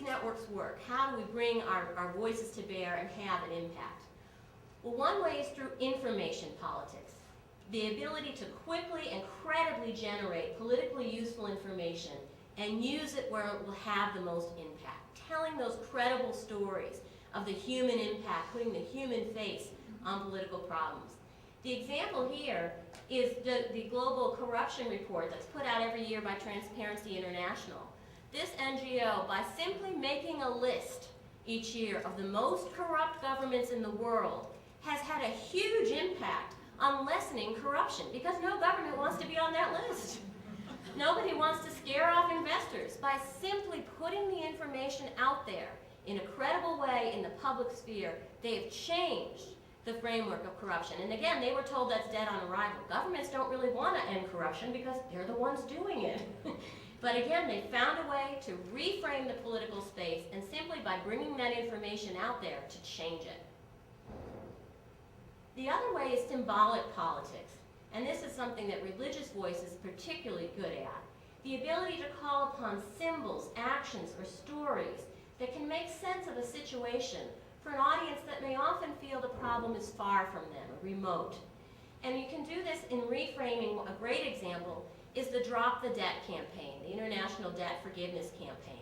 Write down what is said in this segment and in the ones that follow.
networks work? How do we bring our voices to bear and have an impact? Well, one way is through information politics. The ability to quickly and credibly generate politically useful information and use it where it will have the most impact. Telling those credible stories of the human impact, putting the human face on political problems. The example here is the Global Corruption Report that's put out every year by Transparency International. This NGO, by simply making a list each year of the most corrupt governments in the world, has had a huge impact on lessening corruption, because no government wants to be on that list. Nobody wants to scare off investors. By simply putting the information out there in a credible way in the public sphere, they have changed the framework of corruption. And again, they were told that's dead on arrival. Governments don't really want to end corruption because they're the ones doing it. But again, they found a way to reframe the political space, and simply by bringing that information out there to change it. The other way is symbolic politics, and this is something that Religious Voice is particularly good at. The ability to call upon symbols, actions, or stories that can make sense of a situation for an audience that may often feel the problem is far from them, or remote. And you can do this in reframing. A great example is the Drop the Debt campaign, the International Debt Forgiveness campaign.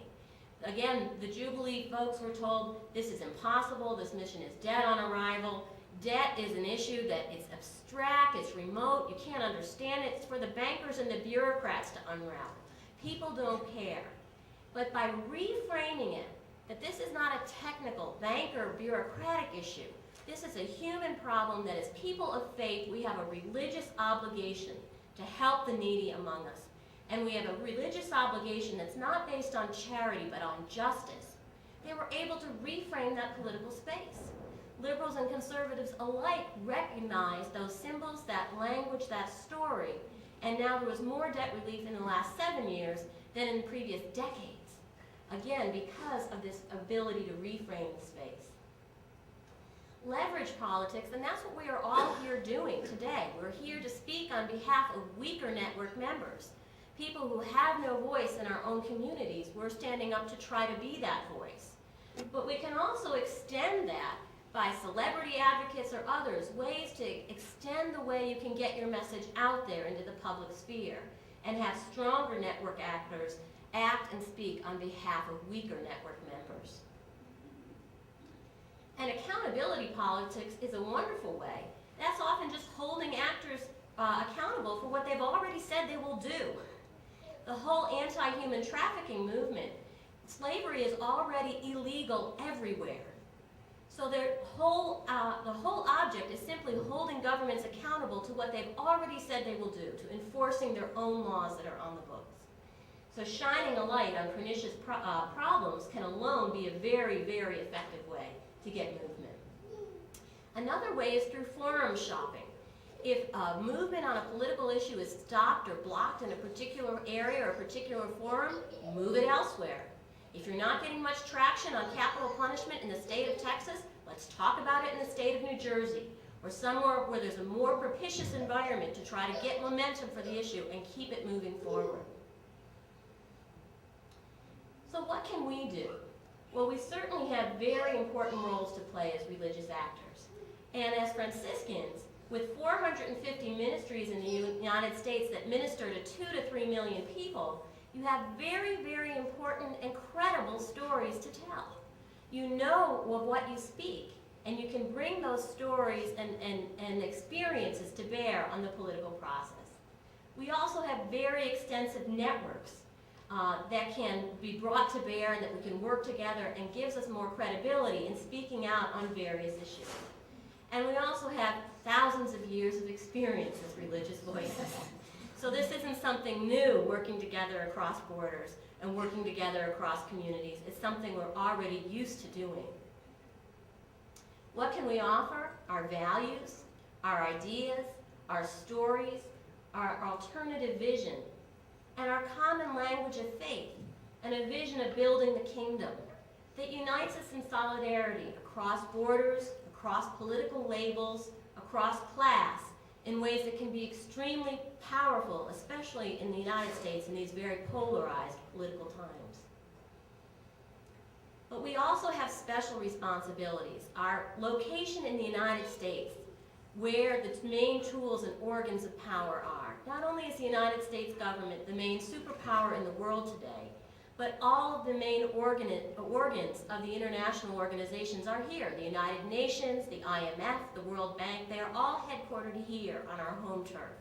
Again, the Jubilee folks were told this is impossible, this mission is dead on arrival. Debt is an issue that is abstract, it's remote, you can't understand it. It's for the bankers and the bureaucrats to unravel. People don't care. But by reframing it, that this is not a technical, banker, bureaucratic issue. This is a human problem that as people of faith, we have a religious obligation to help the needy among us. And we have a religious obligation that's not based on charity, but on justice. They were able to reframe that political space. Liberals and conservatives alike recognized those symbols, that language, that story, and now there was more debt relief in the last 7 years than in previous decades. Again, because of this ability to reframe the space. Leverage politics, and that's what we are all here doing today. We're here to speak on behalf of weaker network members, people who have no voice in our own communities. We're standing up to try to be that voice. But we can also extend that by celebrity advocates or others, ways to extend the way you can get your message out there into the public sphere and have stronger network actors act and speak on behalf of weaker network members. And accountability politics is a wonderful way. That's often just holding actors accountable for what they've already said they will do. The whole anti-human trafficking movement, slavery is already illegal everywhere. So the whole object is simply holding governments accountable to what they've already said they will do, to enforcing their own laws that are on the books. So shining a light on pernicious problems can alone be a very, very effective way to get movement. Another way is through forum shopping. If a movement on a political issue is stopped or blocked in a particular area or a particular forum, move it elsewhere. If you're not getting much traction on capital punishment in the state of Texas, let's talk about it in the state of New Jersey, or somewhere where there's a more propitious environment to try to get momentum for the issue and keep it moving forward. So what can we do? Well, we certainly have very important roles to play as religious actors. And as Franciscans, with 450 ministries in the United States that minister to 2 to 3 million people, you have very, very important and credible stories to tell. You know of what you speak, and you can bring those stories and experiences to bear on the political process. We also have very extensive networks that can be brought to bear and that we can work together and gives us more credibility in speaking out on various issues. And we also have thousands of years of experience as religious voices. So this isn't something new, working together across borders and working together across communities. It's something we're already used to doing. What can we offer? Our values, our ideas, our stories, our alternative vision, and our common language of faith, and a vision of building the kingdom that unites us in solidarity across borders, across political labels, across class, in ways that can be extremely powerful, especially in the United States in these very polarized political times. But we also have special responsibilities. Our location in the United States, where the main tools and organs of power are. Not only is the United States government the main superpower in the world today, but all of the main organs of the international organizations are here. The United Nations, the IMF, the World Bank, they are all headquartered here on our home turf.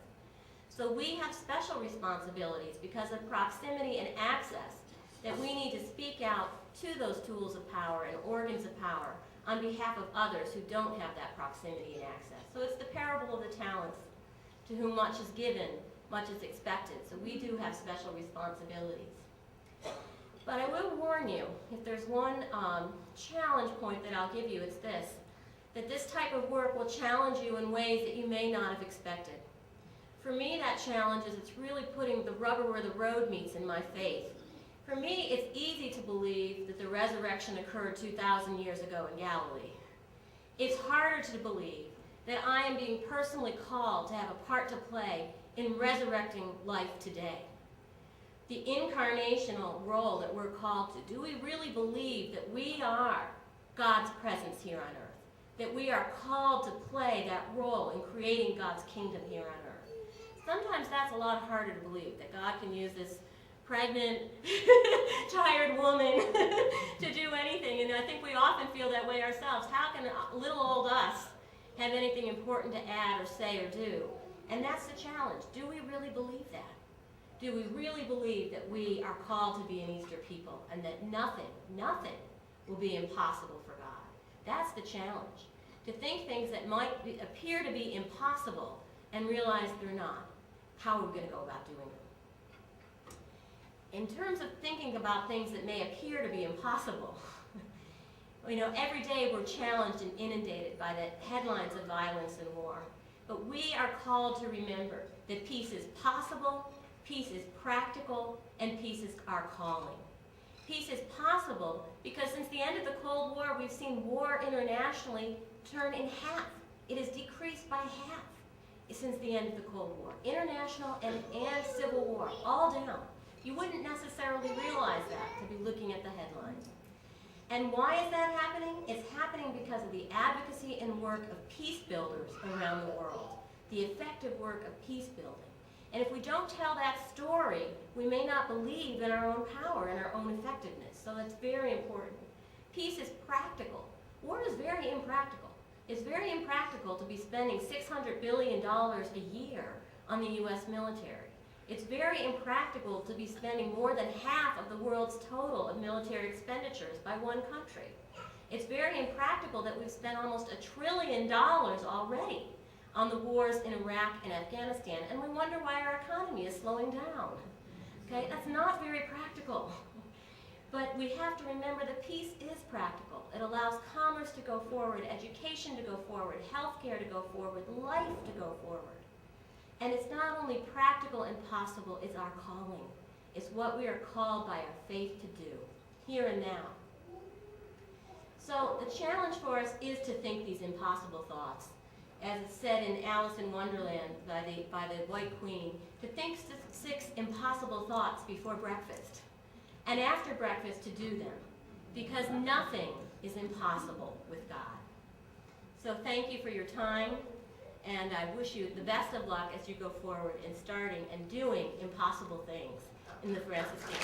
So we have special responsibilities because of proximity and access that we need to speak out to those tools of power and organs of power on behalf of others who don't have that proximity and access. So it's the parable of the talents. To whom much is given, much is expected. So we do have special responsibilities. But I will warn you, if there's one challenge point that I'll give you, it's this, that this type of work will challenge you in ways that you may not have expected. For me, that challenge is it's really putting the rubber where the road meets in my faith. For me, it's easy to believe that the resurrection occurred 2,000 years ago in Galilee. It's harder to believe that I am being personally called to have a part to play in resurrecting life today. The incarnational role that we're called to. Do we really believe that we are God's presence here on earth? That we are called to play that role in creating God's kingdom here on earth? Sometimes that's a lot harder to believe, that God can use this pregnant, tired woman to do anything. And I think we often feel that way ourselves. How can little old us have anything important to add or say or do? And that's the challenge. Do we really believe that? Do we really believe that we are called to be an Easter people and that nothing will be impossible for God? That's the challenge. To think things that might appear to be impossible and realize they're not. How are we going to go about doing it? In terms of thinking about things that may appear to be impossible, every day we're challenged and inundated by the headlines of violence and war. But we are called to remember that peace is possible, peace is practical, and peace is our calling. Peace is possible because since the end of the Cold War, we've seen war internationally turn in half. It has decreased by half since the end of the Cold War. International and civil war, all down. You wouldn't necessarily realize that to be looking at the headlines. And why is that happening? It's happening because of the advocacy and work of peace builders around the world, the effective work of peace building. And if we don't tell that story, we may not believe in our own power and our own effectiveness. So that's very important. Peace is practical. War is very impractical. It's very impractical to be spending $600 billion a year on the U.S. military. It's very impractical to be spending more than half of the world's total of military expenditures by one country. It's very impractical that we've spent almost $1 trillion already on the wars in Iraq and Afghanistan, and we wonder why our economy is slowing down. Okay, that's not very practical. But we have to remember that peace is practical. It allows commerce to go forward, education to go forward, healthcare to go forward, life to go forward. And it's not only practical and possible, it's our calling. It's what we are called by our faith to do, here and now. So the challenge for us is to think these impossible thoughts. As it's said in Alice in Wonderland by the White Queen, to think 6 impossible thoughts before breakfast, and after breakfast to do them, because nothing is impossible with God. So thank you for your time. And I wish you the best of luck as you go forward in starting and doing impossible things in the Franciscan.